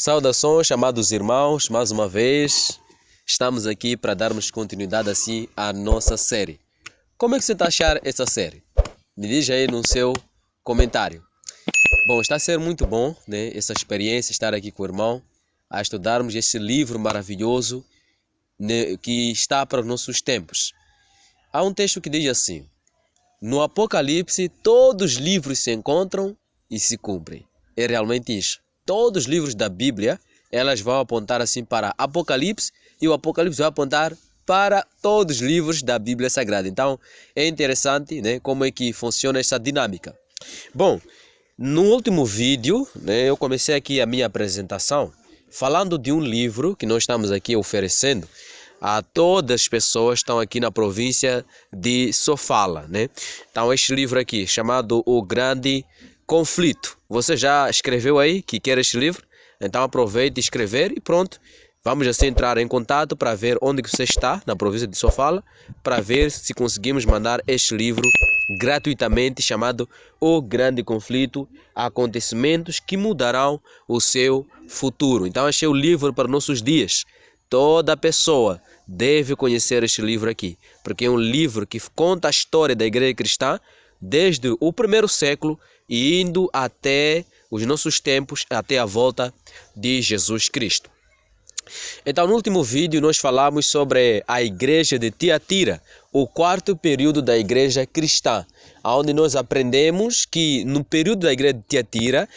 Saudações, amados irmãos, mais uma vez estamos aqui para darmos continuidade assim à nossa série. Como é que você está a achar essa série? Me diz aí no seu comentário. Bom, está a ser muito bom, né, essa experiência, estar aqui com o irmão, a estudarmos esse livro maravilhoso, né, que está para os nossos tempos. Há um texto que diz assim: no Apocalipse todos os livros se encontram e se cumprem. É realmente isso. Todos os livros da Bíblia, elas vão apontar assim para Apocalipse e o Apocalipse vai apontar para todos os livros da Bíblia Sagrada. Então, é interessante, né, como é que funciona essa dinâmica. Bom, no último vídeo, né, eu comecei aqui a minha apresentação falando de um livro que nós estamos aqui oferecendo a todas as pessoas que estão aqui na província de Sofala, né? Então, este livro aqui, chamado O Grande Conflito. Você já escreveu aí que quer este livro? Então aproveite e escrever e pronto. Vamos assim entrar em contato para ver onde que você está na província de Sofala, para ver se conseguimos mandar este livro gratuitamente, chamado O Grande Conflito, acontecimentos que mudarão o seu futuro. Então este é o livro para nossos dias. Toda pessoa deve conhecer este livro aqui, porque é um livro que conta a história da igreja cristã desde o primeiro século e indo até os nossos tempos, até a volta de Jesus Cristo. Então, no último vídeo nós falamos sobre a igreja de Tiatira, o quarto período da igreja cristã, onde nós aprendemos que no período da igreja de Tiatira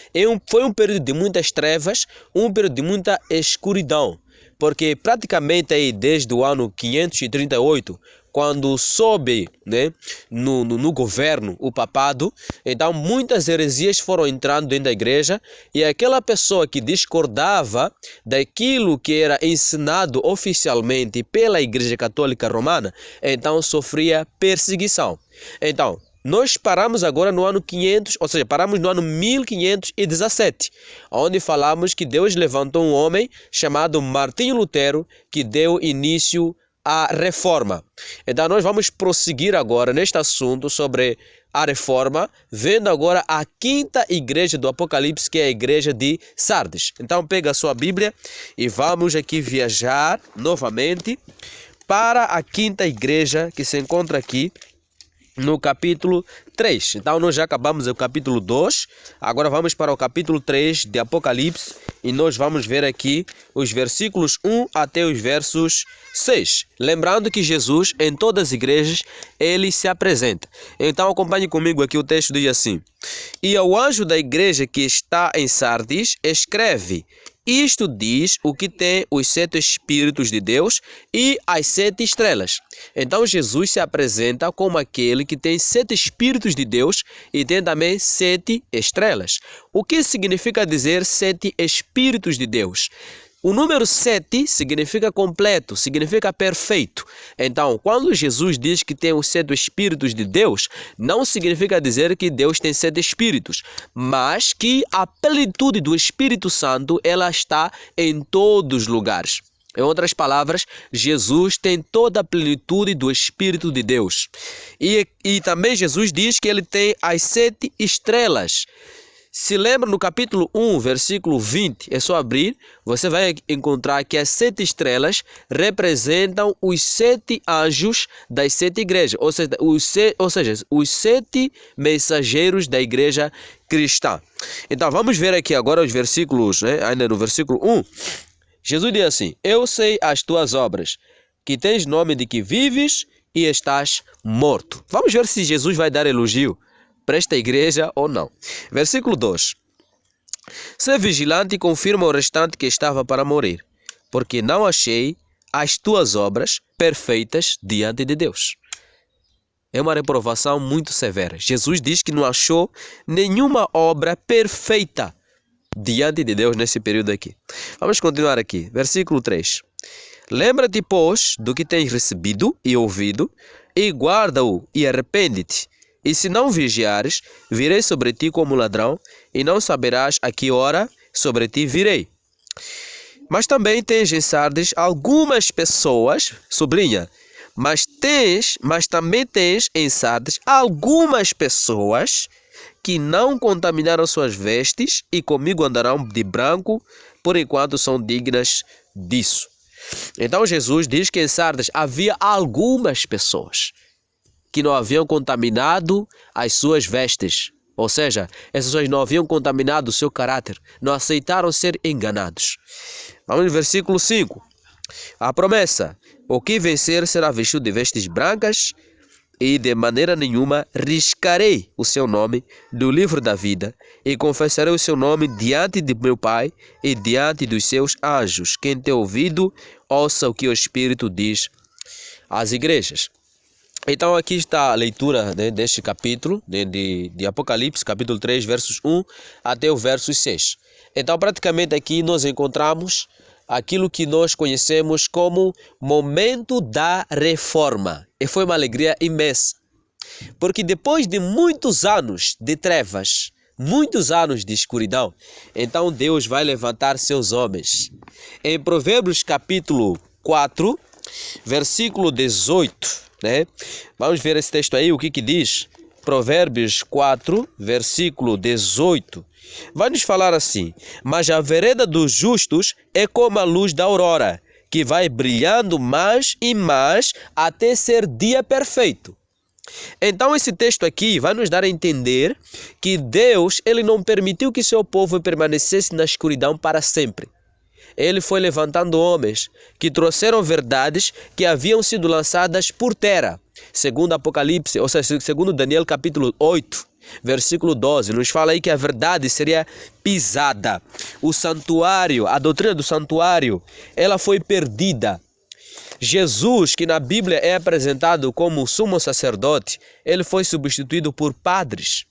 foi um período de muitas trevas, um período de muita escuridão, porque praticamente aí desde o ano 538, quando soube, né, no governo o papado, então muitas heresias foram entrando dentro da igreja e aquela pessoa que discordava daquilo que era ensinado oficialmente pela Igreja Católica Romana, então sofria perseguição. Então, nós paramos agora no ano 500, ou seja, paramos no ano 1517, onde falamos que Deus levantou um homem chamado Martinho Lutero, que deu início à reforma. Então nós vamos prosseguir agora neste assunto sobre a reforma, vendo agora a quinta igreja do Apocalipse, que é a igreja de Sardes. Então pega a sua Bíblia e vamos aqui viajar novamente para a quinta igreja que se encontra aqui no capítulo 3. Então nós já acabamos o capítulo 2, agora vamos para o capítulo 3 de Apocalipse e nós vamos ver aqui os versículos 1 até os versos 6. Lembrando que Jesus, em todas as igrejas, ele se apresenta. Então acompanhe comigo aqui, o texto diz assim: e ao anjo da igreja que está em Sardes, escreve: isto diz o que tem os 7 Espíritos de Deus e as 7 estrelas. Então Jesus se apresenta como aquele que tem 7 Espíritos de Deus e tem também 7 estrelas. O que significa dizer 7 Espíritos de Deus? O número 7 significa completo, significa perfeito. Então, quando Jesus diz que tem os 7 Espíritos de Deus, não significa dizer que Deus tem 7 Espíritos, mas que a plenitude do Espírito Santo, ela está em todos os lugares. Em outras palavras, Jesus tem toda a plenitude do Espírito de Deus. E também Jesus diz que ele tem as 7 estrelas. Se lembra no capítulo 1, versículo 20, é só abrir, você vai encontrar que as 7 estrelas representam os 7 anjos das 7 igrejas, ou seja, os 7 mensageiros da igreja cristã. Então vamos ver aqui agora os versículos, né? Ainda no versículo 1, Jesus diz assim: eu sei as tuas obras, que tens nome de que vives e estás morto. Vamos ver se Jesus vai dar elogio para esta igreja ou não. Versículo 2. Sê vigilante e confirma o restante que estava para morrer, porque não achei as tuas obras perfeitas diante de Deus. É uma reprovação muito severa. Jesus diz que não achou nenhuma obra perfeita diante de Deus nesse período aqui. Vamos continuar aqui. Versículo 3. Lembra-te, pois, do que tens recebido e ouvido, e guarda-o e arrepende-te. E se não vigiares, virei sobre ti como ladrão, e não saberás a que hora sobre ti virei. Mas também tens em Sardes algumas pessoas, sublinha, mas também tens em Sardes algumas pessoas que não contaminaram suas vestes e comigo andarão de branco, por enquanto são dignas disso. Então Jesus diz que em Sardes havia algumas pessoas que não haviam contaminado as suas vestes. Ou seja, essas pessoas não haviam contaminado o seu caráter, não aceitaram ser enganados. Vamos no versículo 5. A promessa: o que vencer será vestido de vestes brancas, e de maneira nenhuma riscarei o seu nome do livro da vida, e confessarei o seu nome diante de meu Pai e diante dos seus anjos. Quem tem ouvido, ouça o que o Espírito diz às igrejas. Então aqui está a leitura, né, deste capítulo, né, de Apocalipse, capítulo 3, versos 1 até o verso 6. Então praticamente aqui nós encontramos aquilo que nós conhecemos como momento da reforma. E foi uma alegria imensa, porque depois de muitos anos de trevas, muitos anos de escuridão, então Deus vai levantar seus homens. Em Provérbios capítulo 4, versículo 18, né? Vamos ver esse texto aí, o que diz? Provérbios 4, versículo 18. Vai nos falar assim: mas a vereda dos justos é como a luz da aurora, que vai brilhando mais e mais até ser dia perfeito. Então esse texto aqui vai nos dar a entender que Deus, ele não permitiu que seu povo permanecesse na escuridão para sempre. Ele foi levantando homens que trouxeram verdades que haviam sido lançadas por terra. Segundo Apocalipse, ou seja, segundo Daniel capítulo 8, versículo 12, nos fala aí que a verdade seria pisada. O santuário, a doutrina do santuário, ela foi perdida. Jesus, que na Bíblia é apresentado como sumo sacerdote, ele foi substituído por padres.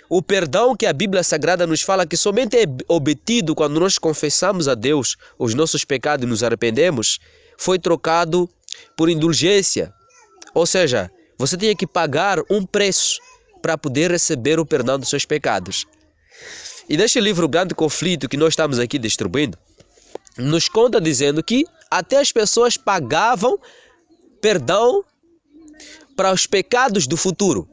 O perdão que a Bíblia Sagrada nos fala que somente é obtido quando nós confessamos a Deus os nossos pecados e nos arrependemos, foi trocado por indulgência. Ou seja, você tinha que pagar um preço para poder receber o perdão dos seus pecados. E neste livro, O Grande Conflito, que nós estamos aqui distribuindo, nos conta dizendo que até as pessoas pagavam perdão para os pecados do futuro.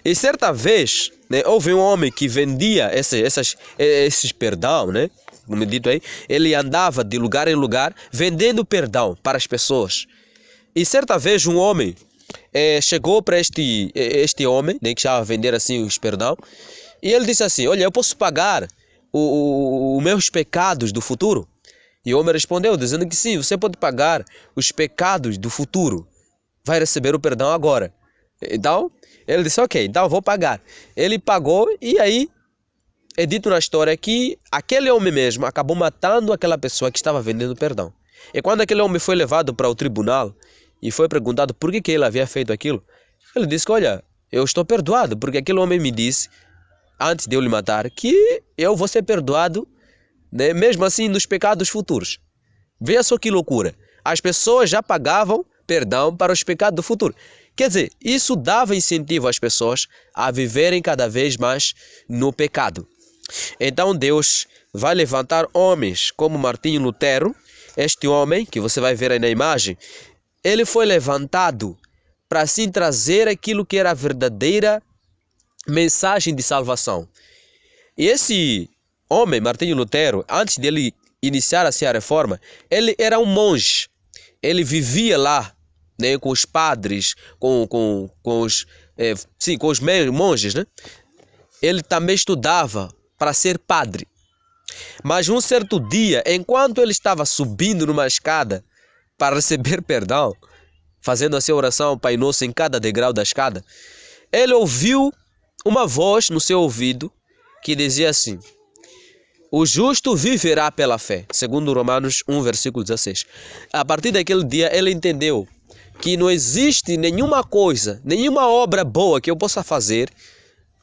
E certa vez, né, houve um homem que vendia esses perdão, né? Como dito aí, ele andava de lugar em lugar vendendo perdão para as pessoas. E certa vez um homem chegou para este homem, né, que estava a vender assim os perdão, e ele disse assim: olha, eu posso pagar os meus pecados do futuro? E o homem respondeu dizendo que sim, você pode pagar os pecados do futuro, vai receber o perdão agora. Então ele disse: ok, então eu vou pagar. Ele pagou e aí é dito na história que aquele homem mesmo acabou matando aquela pessoa que estava vendendo perdão. E quando aquele homem foi levado para o tribunal e foi perguntado por que ele havia feito aquilo, ele disse que, olha, eu estou perdoado, porque aquele homem me disse, antes de eu lhe matar, que eu vou ser perdoado, né, mesmo assim nos pecados futuros. Veja só que loucura. As pessoas já pagavam perdão para os pecados do futuro. Quer dizer, isso dava incentivo às pessoas a viverem cada vez mais no pecado. Então Deus vai levantar homens como Martinho Lutero. Este homem, que você vai ver aí na imagem, ele foi levantado para assim trazer aquilo que era a verdadeira mensagem de salvação. E esse homem, Martinho Lutero, antes dele iniciar assim a reforma, ele era um monge. Ele vivia lá, né, com os padres, com os monges, né? Ele também estudava para ser padre. Mas um certo dia, enquanto ele estava subindo numa escada para receber perdão, fazendo assim a oração Pai Nosso em cada degrau da escada, ele ouviu uma voz no seu ouvido que dizia assim: o justo viverá pela fé, segundo Romanos 1, versículo 16. A partir daquele dia ele entendeu que não existe nenhuma coisa, nenhuma obra boa que eu possa fazer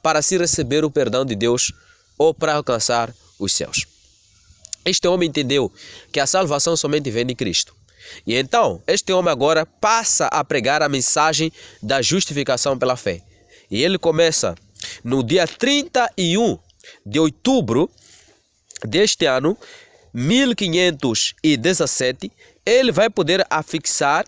para se receber o perdão de Deus ou para alcançar os céus. Este homem entendeu que a salvação somente vem de Cristo. E então, este homem agora passa a pregar a mensagem da justificação pela fé. E ele começa no dia 31 de outubro deste ano, 1517, ele vai poder afixar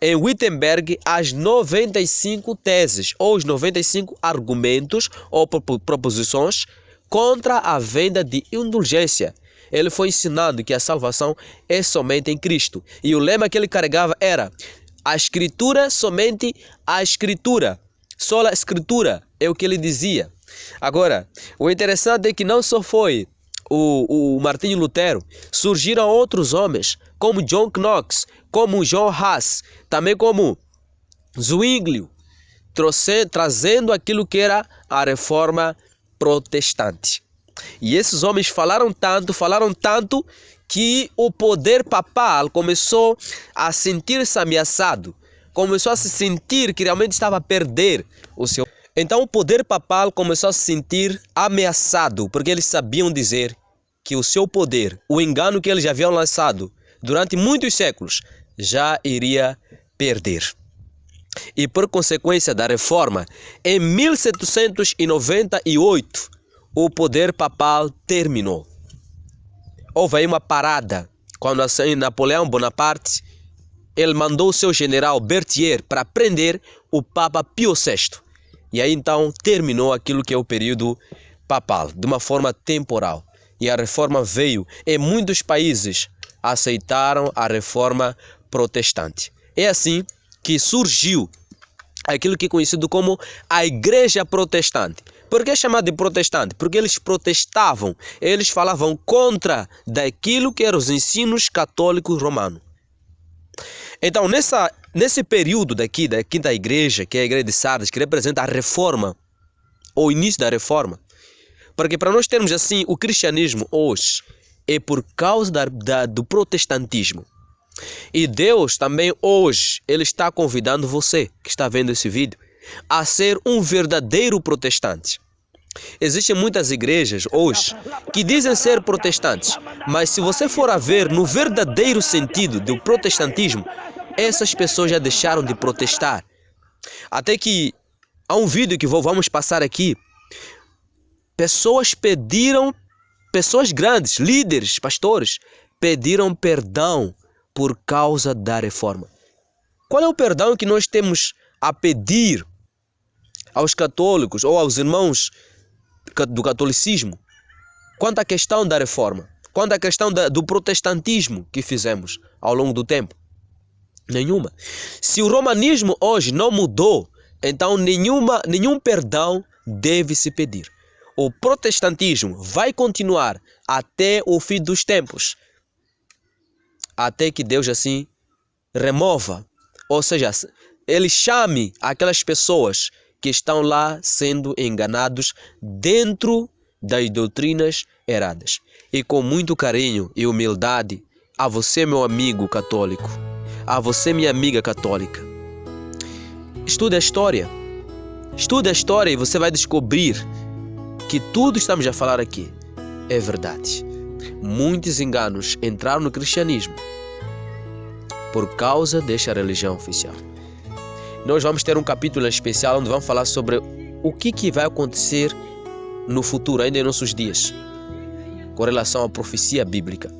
em Wittenberg as 95 teses ou os 95 argumentos ou proposições contra a venda de indulgência. Ele foi ensinando que a salvação é somente em Cristo. E o lema que ele carregava era: a Escritura, somente a Escritura. Só a Escritura é o que ele dizia. Agora, o interessante é que não só foi o Martinho Lutero, surgiram outros homens, como John Knox, como John Huss, também como Zwinglio, trazendo aquilo que era a reforma protestante. E esses homens falaram tanto que o poder papal começou a sentir-se ameaçado, começou a se sentir que realmente estava a perder o seu. Então o poder papal começou a se sentir ameaçado, porque eles sabiam dizer que o seu poder, o engano que eles já haviam lançado durante muitos séculos, já iria perder. E por consequência da reforma, em 1798, o poder papal terminou. Houve aí uma parada, quando Napoleão Bonaparte, ele mandou o seu general Berthier para prender o Papa Pio VI. E aí então terminou aquilo que é o período papal, de uma forma temporal. E a reforma veio, e muitos países aceitaram a reforma protestante. É assim que surgiu aquilo que é conhecido como a Igreja Protestante. Por que é chamado de protestante? Porque eles protestavam, eles falavam contra daquilo que eram os ensinos católicos romanos. Então, nesse período daqui, da Quinta Igreja, que é a Igreja de Sardes, que representa a reforma, ou o início da reforma, porque para nós termos assim o cristianismo hoje, é por causa do protestantismo. E Deus também hoje, Ele está convidando você, que está vendo esse vídeo, a ser um verdadeiro protestante. Existem muitas igrejas hoje que dizem ser protestantes, mas se você for a ver no verdadeiro sentido do protestantismo, essas pessoas já deixaram de protestar. Até que há um vídeo que vamos passar aqui. Pessoas grandes, líderes, pastores, pediram perdão por causa da reforma. Qual é o perdão que nós temos a pedir aos católicos ou aos irmãos do catolicismo quanto à questão da reforma, quanto à questão do protestantismo que fizemos ao longo do tempo? Nenhuma. Se o romanismo hoje não mudou, então nenhum perdão deve se pedir. O protestantismo vai continuar até o fim dos tempos, até que Deus assim remova, ou seja, Ele chame aquelas pessoas que estão lá sendo enganados dentro das doutrinas erradas. E com muito carinho e humildade, a você, meu amigo católico, a você, minha amiga católica, estude a história. Estude a história e você vai descobrir que tudo estamos a falar aqui é verdade. Muitos enganos entraram no cristianismo por causa desta religião oficial. Nós vamos ter um capítulo especial onde vamos falar sobre o que vai acontecer no futuro, ainda em nossos dias, com relação à profecia bíblica.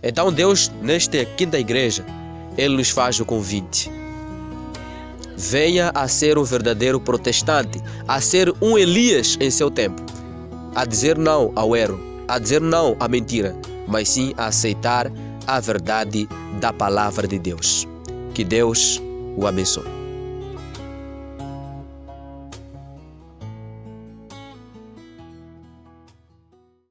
Então Deus, nesta quinta igreja, Ele nos faz o convite. Venha a ser um verdadeiro protestante, a ser um Elias em seu tempo, a dizer não ao erro, a dizer não à mentira, mas sim a aceitar a verdade da palavra de Deus. Que Deus o abençoe.